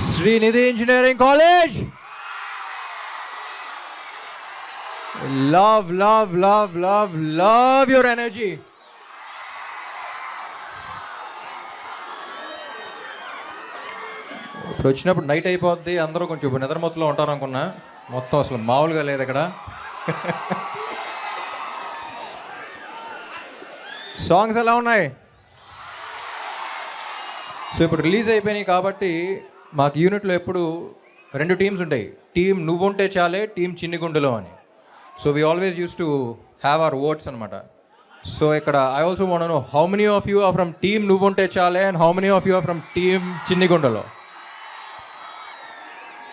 Srinidhi Engineering College. Love, love, love, love, love your energy. ఇప్పుడు వచ్చినప్పుడు night అయిపోద్ది, అందరూ కొంచెం నిద్రమత్తులో ఉంటారు అనుకున్నా. మొత్తం అసలు మామూలుగా లేదు ఇక్కడ. సాంగ్స్ ఎలా ఉన్నాయి? సో ఇప్పుడు రిలీజ్ అయిపోయినాయి కాబట్టి మాకు యూనిట్లో ఎప్పుడు 2 టీమ్స్ ఉంటాయి. టీం నువ్వుంటే చాలే, టీం చిన్నిగుండలో అని. So we always used to have our votes అనమాట. సో ఇక్కడ I also want to know how many of you are from team నువ్వుంటే చాలే and how many of you are from team చిన్నిగుండలో.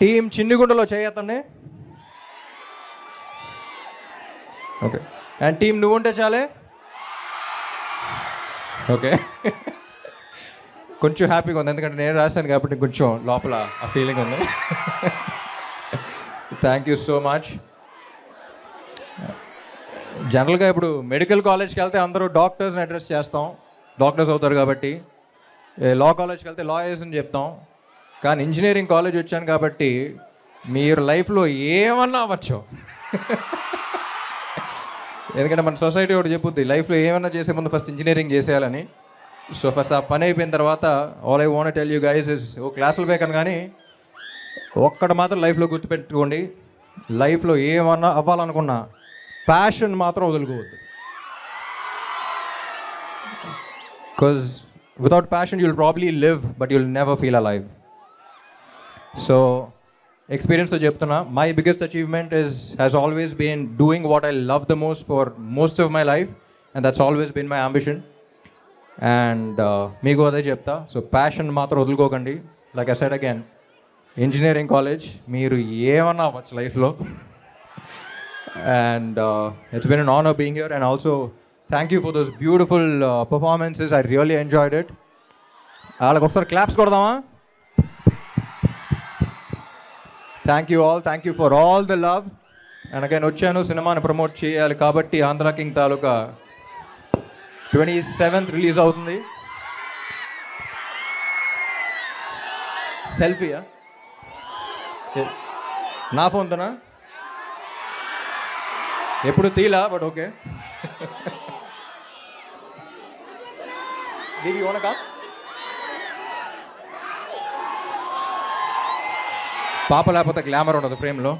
Team చిన్నిగుండలో చేయతండి. Okay. And team నువ్వుంటే చాలే. Okay. కొంచెం హ్యాపీగా ఉంది, ఎందుకంటే నేను రాశాను కాబట్టి కొంచెం లోపల ఆ ఫీలింగ్ ఉంది. Thank you so much. జనరల్గా ఇప్పుడు మెడికల్ కాలేజ్కి వెళ్తే అందరూ డాక్టర్స్ని అడ్రస్ చేస్తాం, డాక్టర్స్ అవుతారు కాబట్టి. లా కాలేజ్కి వెళ్తే లాయర్స్ అని చెప్తాం. కానీ ఇంజనీరింగ్ కాలేజ్ వచ్చాను కాబట్టి మీరు లైఫ్లో ఏమన్నా అవ్వచ్చు. ఎందుకంటే మన సొసైటీ ఒకటి చెప్పుద్ది, లైఫ్లో ఏమన్నా చేసే ముందు ఫస్ట్ ఇంజనీరింగ్ చేసేయాలని. సో ఫస్ట్ ఆ పని అయిపోయిన తర్వాత all I want tell you guys is, ఓ క్లాసులు బేకను కానీ ఒక్కడ మాత్రం లైఫ్లో గుర్తుపెట్టుకోండి, లైఫ్లో ఏమన్నా అవ్వాలనుకున్నా ప్యాషన్ మాత్రం వదులుకోవద్దు. Because without passion you'll probably live but you'll never feel alive. So ఎక్స్పీరియన్స్తో చెప్తున్నా, my biggest achievement has always been doing what I love the most for most of my life, and that's always been my ambition. And మీకు అదే చెప్తా, so passion మాత్రం వదులుకోకండి. Like I said again, engineering college మీరు ఏమన్నా అవ్వచ్చు లైఫ్లో. And it's been an honour being here, and also thank you for those beautiful performances. I really enjoyed it. వాళ్ళకి ఒకసారి క్లాప్స్ కొడదామా? Thank you all, thank you for all the love. And again వచ్చాను సినిమాని promote చేయాలి కాబట్టి Andhra king తాలూకా 27th release అవుతుంది. సెల్ఫీయా నా ఫోన్తోనా? ఎప్పుడు తీలా, బట్ ఓకే. దీవి ఓనకా పాప లేకపోతే గ్లామర్ ఉండదు ఫ్రేమ్లో.